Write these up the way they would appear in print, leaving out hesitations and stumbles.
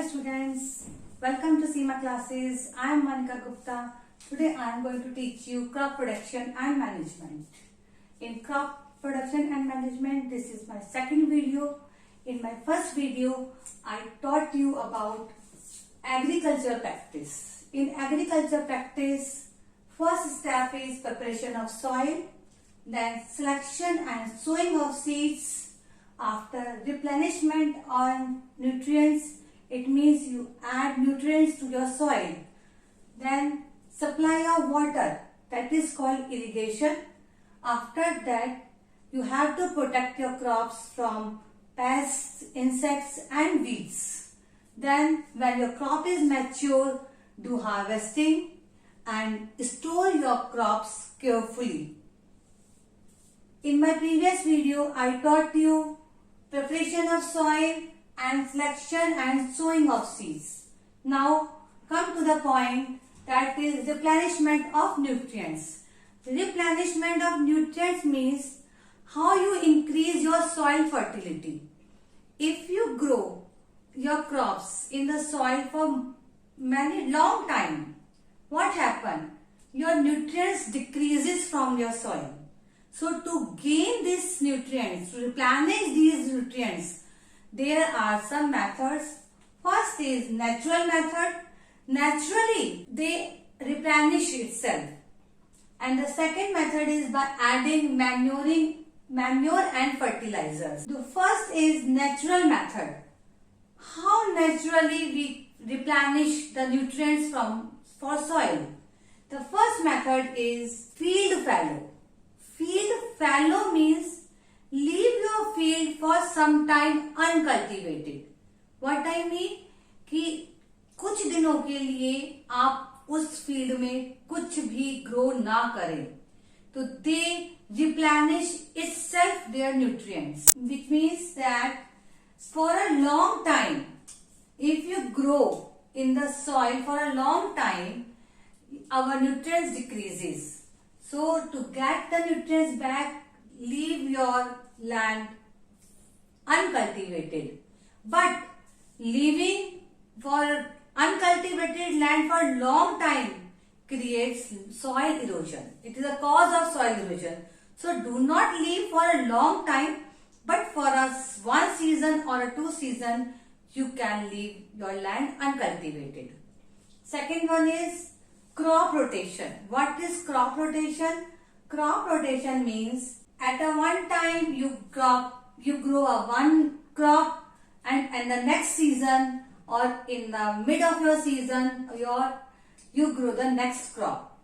Dear students, welcome to Seema Classes. I am Gupta. Today I am going to teach you crop production and management. In crop production and management, this is my second video. In my first video, I taught you about agriculture practice. In agriculture practice, first step is preparation of soil, then selection and sowing of seeds. After replenishment on nutrients, it means you add nutrients to your soil. Then supply of water, that is called irrigation. After that, you have to protect your crops from pests, insects and weeds. Then when your crop is mature, do harvesting and store your crops carefully. In my previous video, I taught you preparation of soil and selection and sowing of seeds. Now come to the point, that is replenishment of nutrients. Replenishment of nutrients means how you increase your soil fertility. If you grow your crops in the soil for long time, what happens? Your nutrients decreases from your soil. So to gain these nutrients, to replenish these nutrients, there are some methods. First is natural method. Naturally, they replenish itself. And the second method is by adding manure and fertilizers. The first is natural method. How naturally we replenish the nutrients for soil? The first method is field fallow. Field fallow means leave your field for some time uncultivated. What I mean कि कुछ दिनों के लिए आप उस field में कुछ भी ग्रो ना करें, तो they replenish itself their nutrients, which means that for a long time, if you grow in the soil for a long time, our nutrients decreases. So to get the nutrients back, leave your land uncultivated. But leaving for uncultivated land for long time creates soil erosion. It is a cause of soil erosion. So do not leave for a long time, but for one season or a 2 season, you can leave your land uncultivated. Second one is crop rotation. What is crop rotation? Crop rotation means at a one time you grow a one crop, and the next season or in the mid of your season you grow the next crop.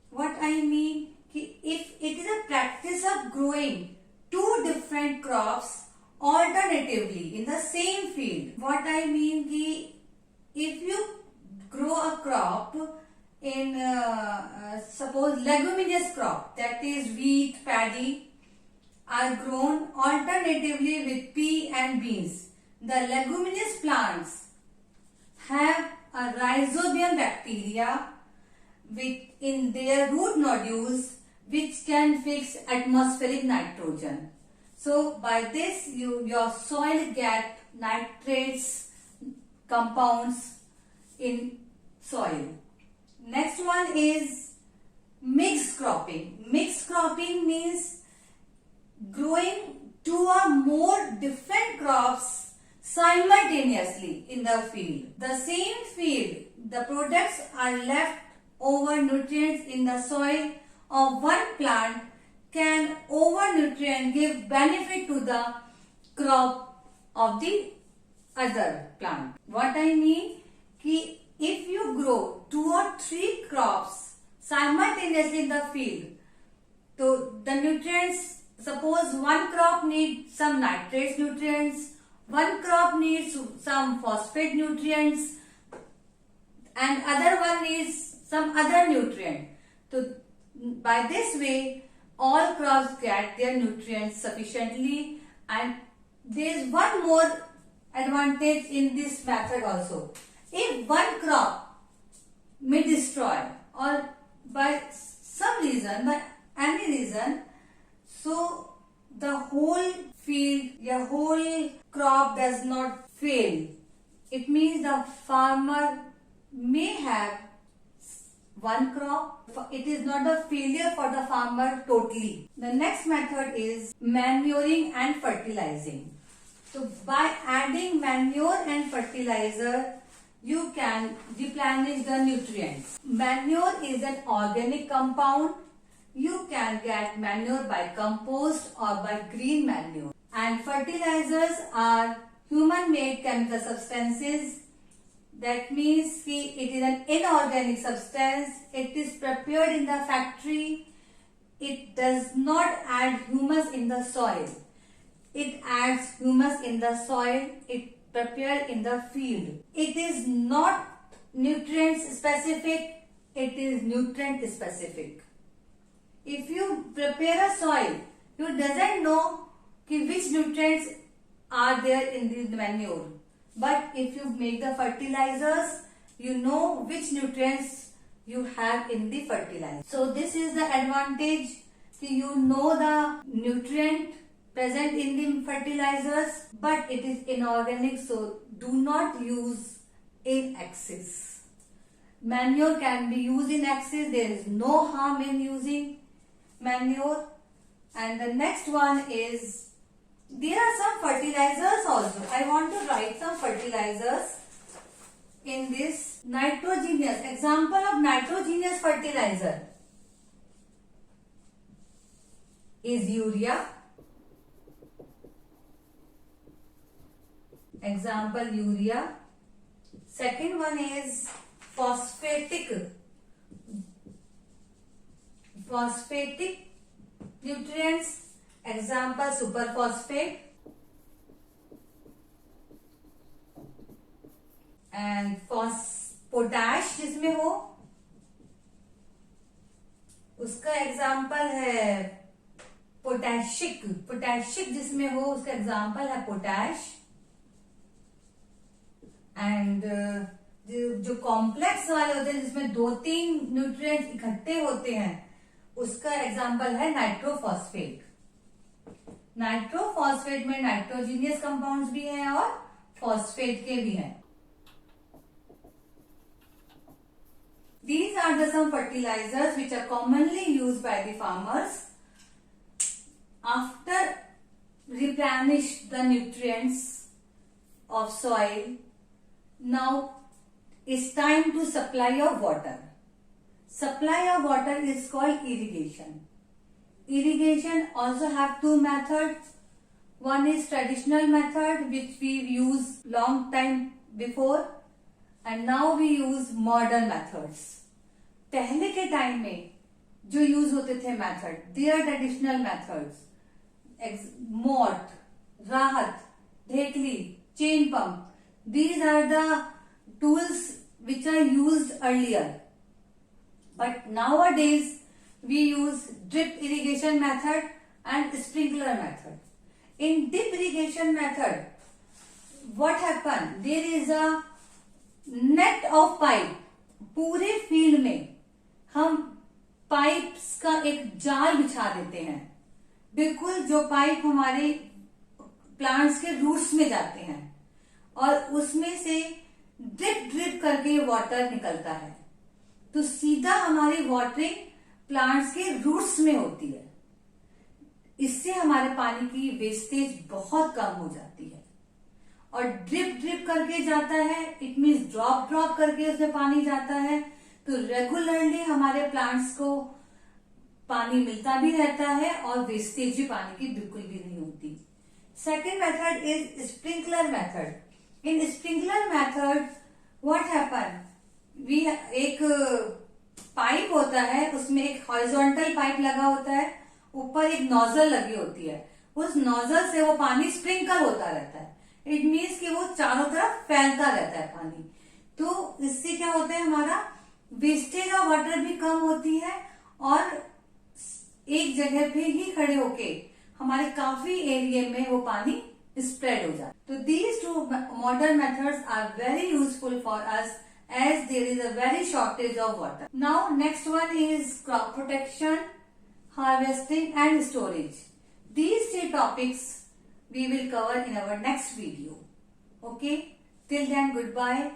What I mean, if it is a practice of growing 2 different crops alternatively in the same field. What I mean, if you grow a crop in suppose leguminous crop, that is wheat, paddy, are grown alternatively with pea and beans. The leguminous plants have a rhizobium bacteria in their root nodules, which can fix atmospheric nitrogen. So by this your soil get nitrates, compounds in soil. Next one is mixed cropping. Mixed cropping means growing 2 or more different crops simultaneously in the field. The same field, the products are left over nutrients in the soil of one plant can over nutrient give benefit to the crop of the other plant. What I mean, if you grow 2 or 3 crops simultaneously in the field, so the nutrients, suppose one crop needs some nitrates nutrients, one crop needs some phosphate nutrients, and other one needs some other nutrient. So by this way, all crops get their nutrients sufficiently. And there is one more advantage in this method also. If one crop may destroy or by some reason, by any reason, so the whole field, your whole crop does not fail. It means the farmer may have one crop. It is not a failure for the farmer totally. The next method is manuring and fertilizing. So by adding manure and fertilizer, you can replenish the nutrients. Manure is an organic compound. You can get manure by compost or by green manure. And fertilizers are human-made chemical substances. That means it is an inorganic substance. It is prepared in the factory. It does not add humus in the soil. It adds humus in the soil. It prepared in the field. It is not nutrient specific. It is nutrient specific. If you prepare a soil, you doesn't know which nutrients are there in the manure. But if you make the fertilizers, you know which nutrients you have in the fertilizer. So this is the advantage. You know the nutrient present in the fertilizers, but it is inorganic, so do not use in excess. Manure can be used in excess. There is no harm in using manure. And the next one is, there are some fertilizers also. I want to write some fertilizers in this. Nitrogenous. Example of nitrogenous fertilizer is urea. Example, urea. Second one is phosphatic nutrients. Example, superphosphate. And potash जिसमें हो, उसका example है पोटैशिक जिसमें हो, उसका example है potash. And जो complex वाले होते हैं जिसमें 2-3 न्यूट्रिएंट्स इकट्ठे होते हैं, उसका एग्जाम्पल है नाइट्रोफॉस्फेट. नाइट्रोफॉस्फेट में नाइट्रोजीनियस कंपाउंड्स भी हैं और फॉस्फेट के भी हैं. These are the some fertilizers which are commonly used by the farmers after replenish the nutrients of soil. Now it's time to supply of water. Supply of water is called irrigation. Irrigation also have two methods. One is traditional method which we use long time before, and now we use modern methods. पहले के time में जो use होते थे method, they are traditional methods. Mot, rahat, dhekli, chain pump, these are the tools which are used earlier. But nowadays we use drip irrigation method and sprinkler method. In drip irrigation method, what happen? There is a net of pipe. पूरे field में हम pipes का एक जाल बिछा देते हैं, बिल्कुल जो पाइप हमारे प्लांट्स के रूट्स में जाते हैं, और उसमें से ड्रिप करके वाटर निकलता है. तो सीधा हमारी वाटरिंग प्लांट्स के रूट्स में होती है. इससे हमारे पानी की वेस्टेज बहुत कम हो जाती है. और ड्रिप करके जाता है, इट मीन्स ड्रॉप करके उसमें पानी जाता है. तो रेगुलरली हमारे प्लांट्स को पानी मिलता भी रहता है और वेस्टेज भी पानी की बिल्कुल भी नहीं होती. Second method is sprinkler method. In sprinkler method what happen, एक पाइप होता है, उसमें एक हॉरिजॉन्टल पाइप लगा होता है, ऊपर एक नोजल लगी होती है. उस नोजल से वो पानी स्प्रिंकल होता रहता है. इट मीन्स कि वो चारों तरफ फैलता रहता है पानी. तो इससे क्या होता है, हमारा वेस्टेज ऑफ वाटर भी कम होती है और एक जगह पे ही खड़े होके हमारे काफी एरिया में वो पानी स्प्रेड हो जाता है. तो these two modern methods are very useful for us as there is a very shortage of water. Now next one is crop protection, harvesting and storage. These three topics we will cover in our next video. Okay, Till then, goodbye.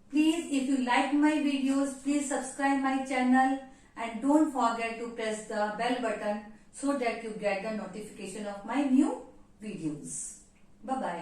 Please, if you like my videos, please subscribe my channel and don't forget to press the bell button so that you get the notification of my new videos. Bye-bye.